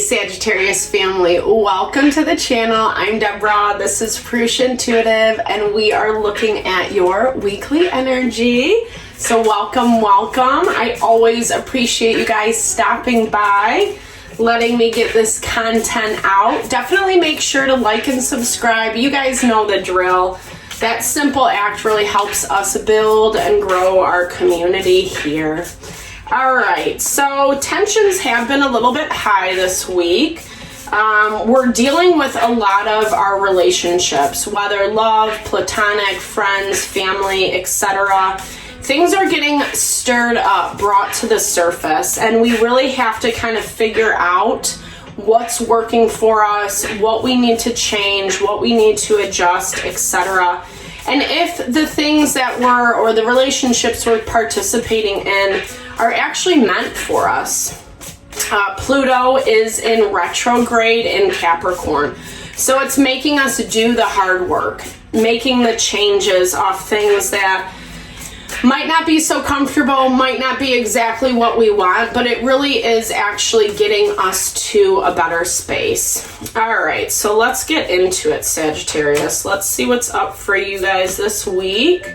Sagittarius family, welcome to the channel. I'm Deborah, this is Purusha Intuitive, and we are looking at your weekly energy. So welcome. I always appreciate you guys stopping by, letting me get this content out. Definitely make sure to like and subscribe. You guys know the drill. That simple act really helps us build and grow our community here. All right, so tensions have been a little bit high this week. We're dealing with a lot of our relationships, whether love, platonic, friends, family, etc. Things are getting stirred up, brought to the surface, and we really have to kind of figure out what's working for us, what we need to change, what we need to adjust, etc. And if the things that we're, or the relationships we're participating in are actually meant for us. Pluto is in retrograde in Capricorn. So it's making us do the hard work, making the changes off things that might not be so comfortable, might not be exactly what we want, but it really is actually getting us to a better space. All right, so let's get into it, Sagittarius. Let's see what's up for you guys this week.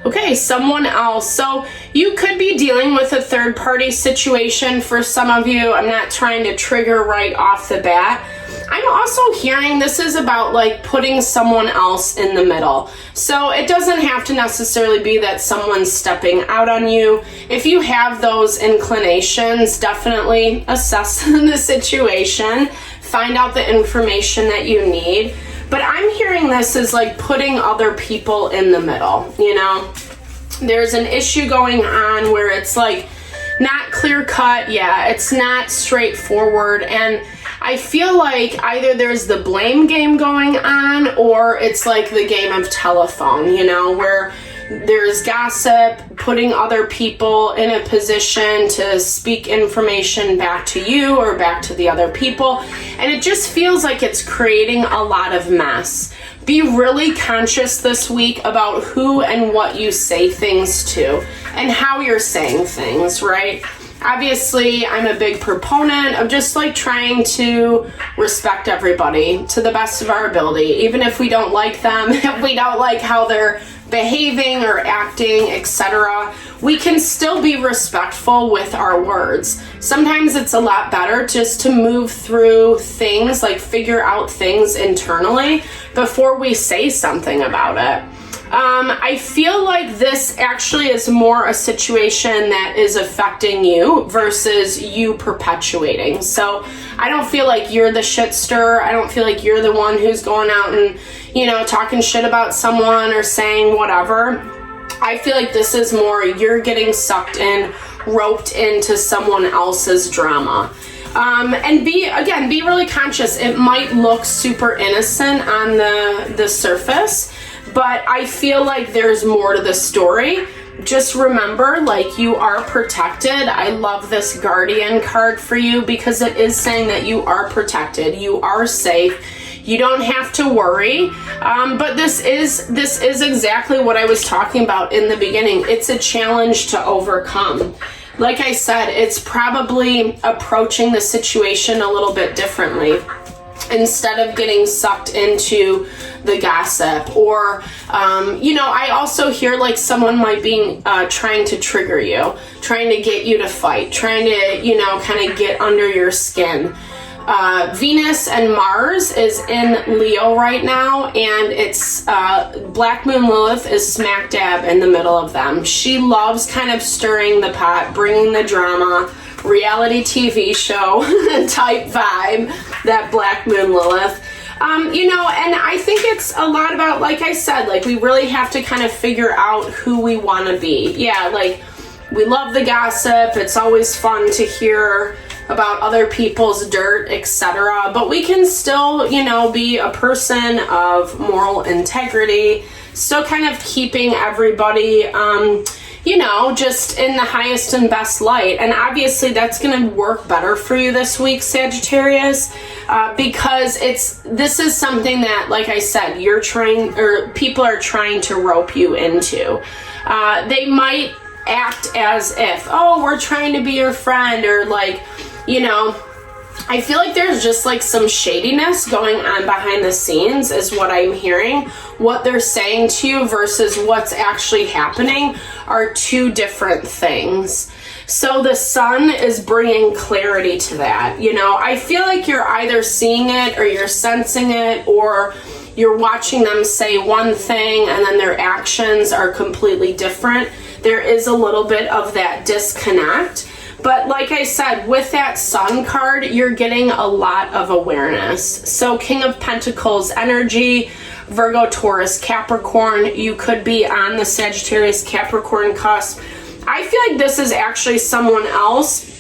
Okay, someone else. So you could be dealing with a third-party situation for some of you. I'm not trying to trigger right off the bat. I'm also hearing this is about like putting someone else in the middle. So it doesn't have to necessarily be that someone's stepping out on you. If you have those inclinations, definitely assess the situation, find out the information that you need. But I'm hearing this as like putting other people in the middle, you know? There's an issue going on where it's like not clear cut, it's not straightforward, and I feel like either there's the blame game going on or it's like the game of telephone, you know, where there's gossip, putting other people in a position to speak information back to you or back to the other people. And it just feels like it's creating a lot of mess. Be really conscious this week about who and what you say things to and how you're saying things, right? Obviously, I'm a big proponent of just like trying to respect everybody to the best of our ability, even if we don't like them, if we don't like how they're behaving or acting, etc. We can still be respectful with our words. Sometimes it's a lot better just to move through things, like figure out things internally before we say something about it. I feel like this actually is more a situation that is affecting you versus you perpetuating. So I don't feel like you're the shit stirrer. I don't feel like you're the one who's going out and, you know, talking shit about someone or saying whatever. I feel like this is more you're getting sucked in, roped into someone else's drama. And be really conscious. It might look super innocent on the surface, but I feel like there's more to the story. Just remember, like, you are protected. I love this Guardian card for you because it is saying that you are protected. You are safe. You don't have to worry. But this is exactly what I was talking about in the beginning. It's a challenge to overcome. Like I said, it's probably approaching the situation a little bit differently. Instead of getting sucked into the gossip or, I also hear like someone might be trying to trigger you, trying to get you to fight, trying to, kind of get under your skin. Venus and Mars is in Leo right now, and it's Black Moon Lilith is smack dab in the middle of them. She loves kind of stirring the pot, bringing the drama, reality TV show type vibe, that Black Moon Lilith. And I think it's a lot about, like I said, like we really have to kind of figure out who we want to be. Yeah, like we love the gossip. It's always fun to hear about other people's dirt, etc. But we can still, be a person of moral integrity, still kind of keeping everybody, just in the highest and best light. And obviously that's going to work better for you this week, Sagittarius, because this is something that, like I said, people are trying to rope you into. They might act as if, oh, we're trying to be your friend, or like, I feel like there's just like some shadiness going on behind the scenes is what I'm hearing. What they're saying to you versus what's actually happening are two different things. So the sun is bringing clarity to that. You know, I feel like you're either seeing it or you're sensing it, or you're watching them say one thing and then their actions are completely different. There is a little bit of that disconnect. But like I said, with that sun card, you're getting a lot of awareness. So King of Pentacles energy, Virgo, Taurus, Capricorn, you could be on the Sagittarius, Capricorn cusp. I feel like this is actually someone else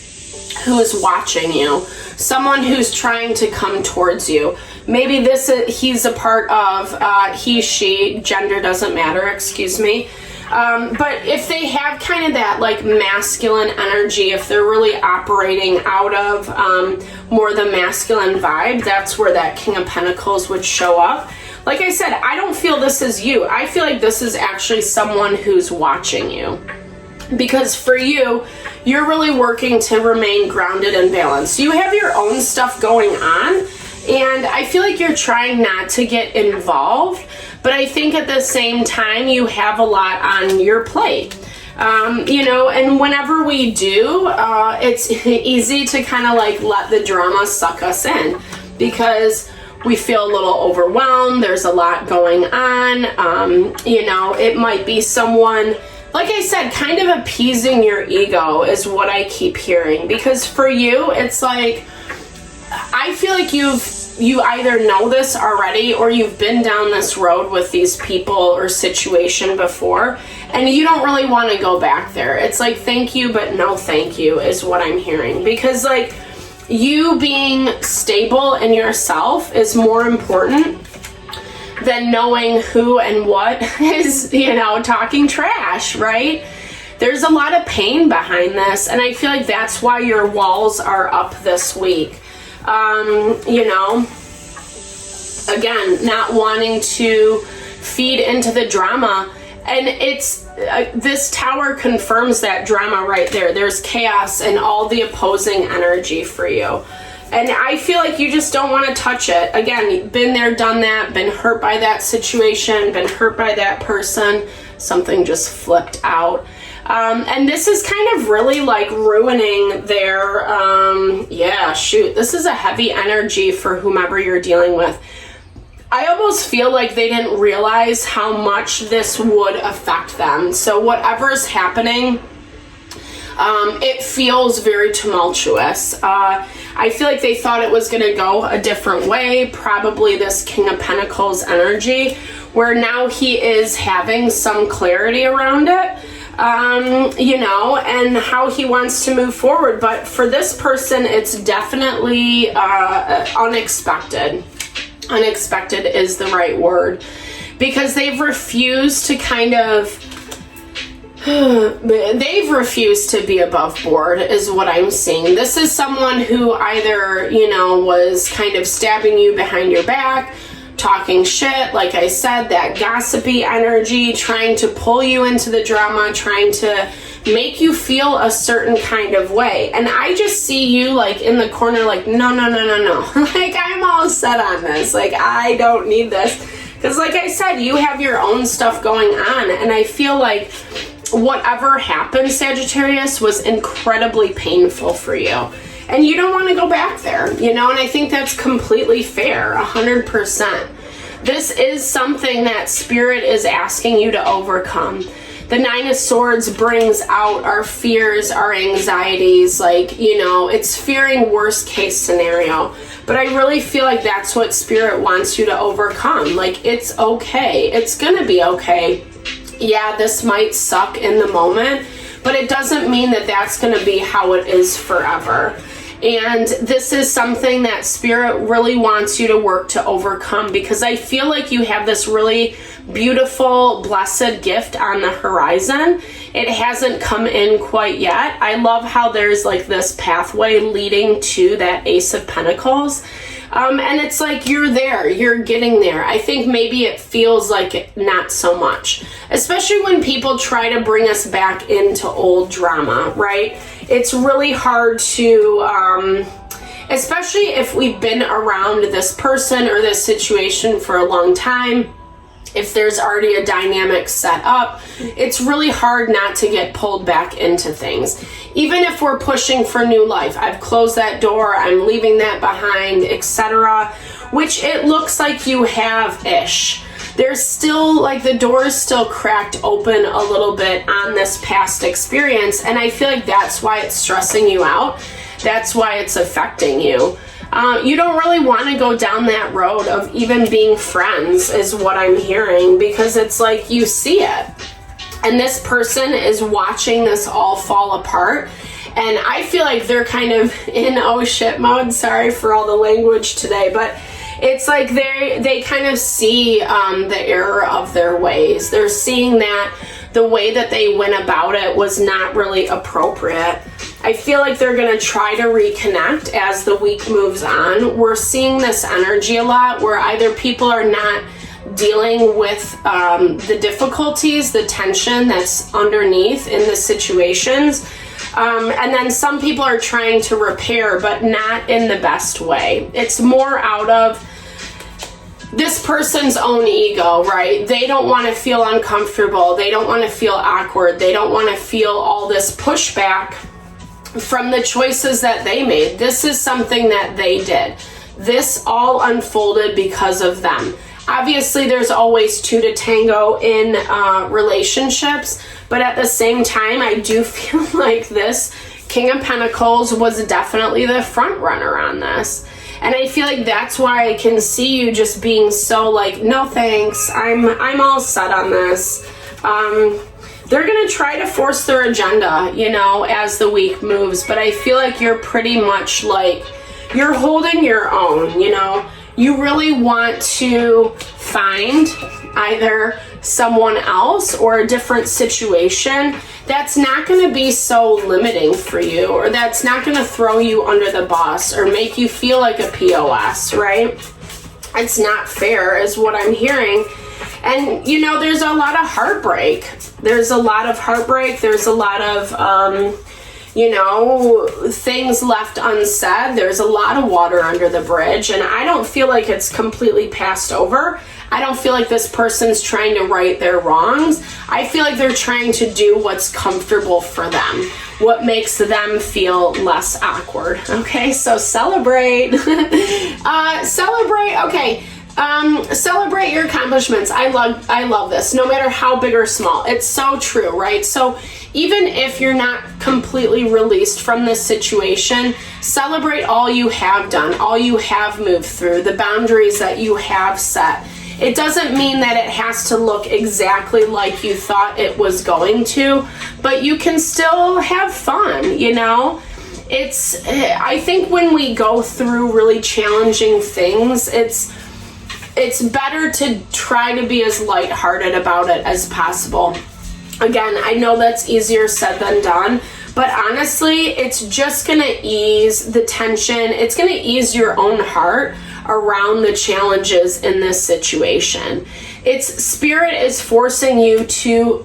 who is watching you, someone who's trying to come towards you. Maybe he's a part of he, she, gender doesn't matter, excuse me. But if they have kind of that like masculine energy, if they're really operating out of more the masculine vibe, that's where that King of Pentacles would show up. Like I said, I don't feel this is you. I feel like this is actually someone who's watching you. Because for you, you're really working to remain grounded and balanced. You have your own stuff going on, and I feel like you're trying not to get involved, but I think at the same time, you have a lot on your plate. You know, and whenever we do, it's easy to kind of like let the drama suck us in because we feel a little overwhelmed. There's a lot going on. You know, it might be someone, like I said, kind of appeasing your ego is what I keep hearing. Because for you, it's like, I feel like you either know this already or you've been down this road with these people or situation before and you don't really want to go back there. It's like, thank you, but no thank you is what I'm hearing. Because like, you being stable in yourself is more important than knowing who and what is, you know, talking trash, right? There's a lot of pain behind this, and I feel like that's why your walls are up this week. You know, again, not wanting to feed into the drama, and it's this tower confirms that drama right there. There's chaos and all the opposing energy for you. And I feel like you just don't want to touch it. Again, been there, done that, been hurt by that situation, been hurt by that person. Something just flipped out. And this is kind of really like ruining their, yeah, shoot. This is a heavy energy for whomever you're dealing with. I almost feel like they didn't realize how much this would affect them. So whatever's happening, it feels very tumultuous. I feel like they thought it was going to go a different way, probably this King of Pentacles energy, where now he is having some clarity around it, you know, and how he wants to move forward. But for this person, it's definitely unexpected. Unexpected is the right word, because they've refused to kind of they've refused to be above board is what I'm seeing. This is someone who either, you know, was kind of stabbing you behind your back, talking shit, like I said, that gossipy energy, trying to pull you into the drama, trying to make you feel a certain kind of way. And I just see you like in the corner like, no. Like, I'm all set on this. Like, I don't need this. Because like I said, you have your own stuff going on. And I feel like whatever happened, Sagittarius, was incredibly painful for you. And you don't want to go back there, you know? And I think that's completely fair, 100%. This is something that Spirit is asking you to overcome. The Nine of Swords brings out our fears, our anxieties, like, you know, it's fearing worst case scenario. But I really feel like that's what Spirit wants you to overcome. Like, it's okay. It's gonna be okay. Yeah, this might suck in the moment, but it doesn't mean that that's gonna be how it is forever. And this is something that Spirit really wants you to work to overcome, because I feel like you have this really beautiful, blessed gift on the horizon. It hasn't come in quite yet. I love how there's like this pathway leading to that Ace of Pentacles. And it's like you're there, you're getting there. I think maybe it feels like not so much, especially when people try to bring us back into old drama, right? It's really hard to, especially if we've been around this person or this situation for a long time. If there's already a dynamic set up, it's really hard not to get pulled back into things. Even if we're pushing for new life, I've closed that door, I'm leaving that behind, etc., which it looks like you have-ish. There's still, like, the door is still cracked open a little bit on this past experience, and I feel like that's why it's stressing you out. That's why it's affecting you. You don't really want to go down that road of even being friends, is what I'm hearing, because it's like you see it. And this person is watching this all fall apart. And I feel like they're kind of in oh shit mode. Sorry for all the language today, but it's like they kind of see the error of their ways. They're seeing that the way that they went about it was not really appropriate. I feel like they're going to try to reconnect as the week moves on. We're seeing this energy a lot where either people are not dealing with the difficulties, the tension that's underneath in the situations. And then some people are trying to repair, but not in the best way. It's more out of this person's own ego, right? They don't want to feel uncomfortable. They don't want to feel awkward. They don't want to feel all this pushback from the choices that they made. This is something that they did. This all unfolded because of them. Obviously, there's always two to tango in relationships, but at the same time, I do feel like this King of Pentacles was definitely the front runner on this. And I feel like that's why I can see you just being so like, no thanks, I'm all set on this. They're going to try to force their agenda, you know, as the week moves, but I feel like you're pretty much like, you're holding your own, you know. You really want to find either someone else or a different situation that's not going to be so limiting for you, or that's not going to throw you under the bus or make you feel like a POS, right? It's not fair is what I'm hearing. And, you know, there's a lot of heartbreak. There's a lot of heartbreak. There's a lot of, you know, things left unsaid. There's a lot of water under the bridge, and I don't feel like it's completely passed over. I don't feel like this person's trying to right their wrongs. I feel like they're trying to do what's comfortable for them, what makes them feel less awkward. Okay, so celebrate. Celebrate, okay. Celebrate your accomplishments. I love this, no matter how big or small. It's so true, right? So even if you're not completely released from this situation, celebrate all you have done, all you have moved through, the boundaries that you have set. It doesn't mean that it has to look exactly like you thought it was going to, but you can still have fun, you know? I think when we go through really challenging things, it's better to try to be as lighthearted about it as possible. Again, I know that's easier said than done, but honestly, it's just gonna ease the tension. It's gonna ease your own heart around the challenges in this situation. Spirit is forcing you to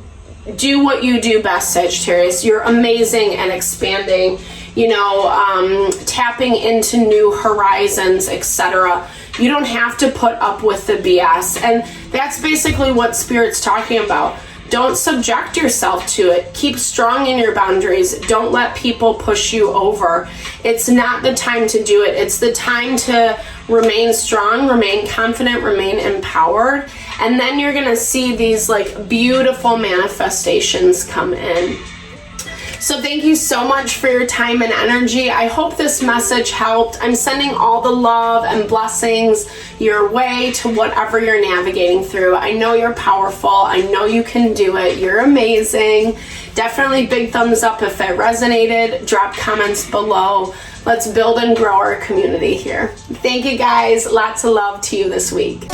do what you do best, Sagittarius. You're amazing and expanding, you know, tapping into new horizons, etc. You don't have to put up with the BS. And that's basically what Spirit's talking about. Don't subject yourself to it. Keep strong in your boundaries. Don't let people push you over. It's not the time to do it. It's the time to remain strong, remain confident, remain empowered. And then you're gonna see these like beautiful manifestations come in. So thank you so much for your time and energy. I hope this message helped. I'm sending all the love and blessings your way to whatever you're navigating through. I know you're powerful. I know you can do it. You're amazing. Definitely big thumbs up if it resonated. Drop comments below. Let's build and grow our community here. Thank you guys. Lots of love to you this week.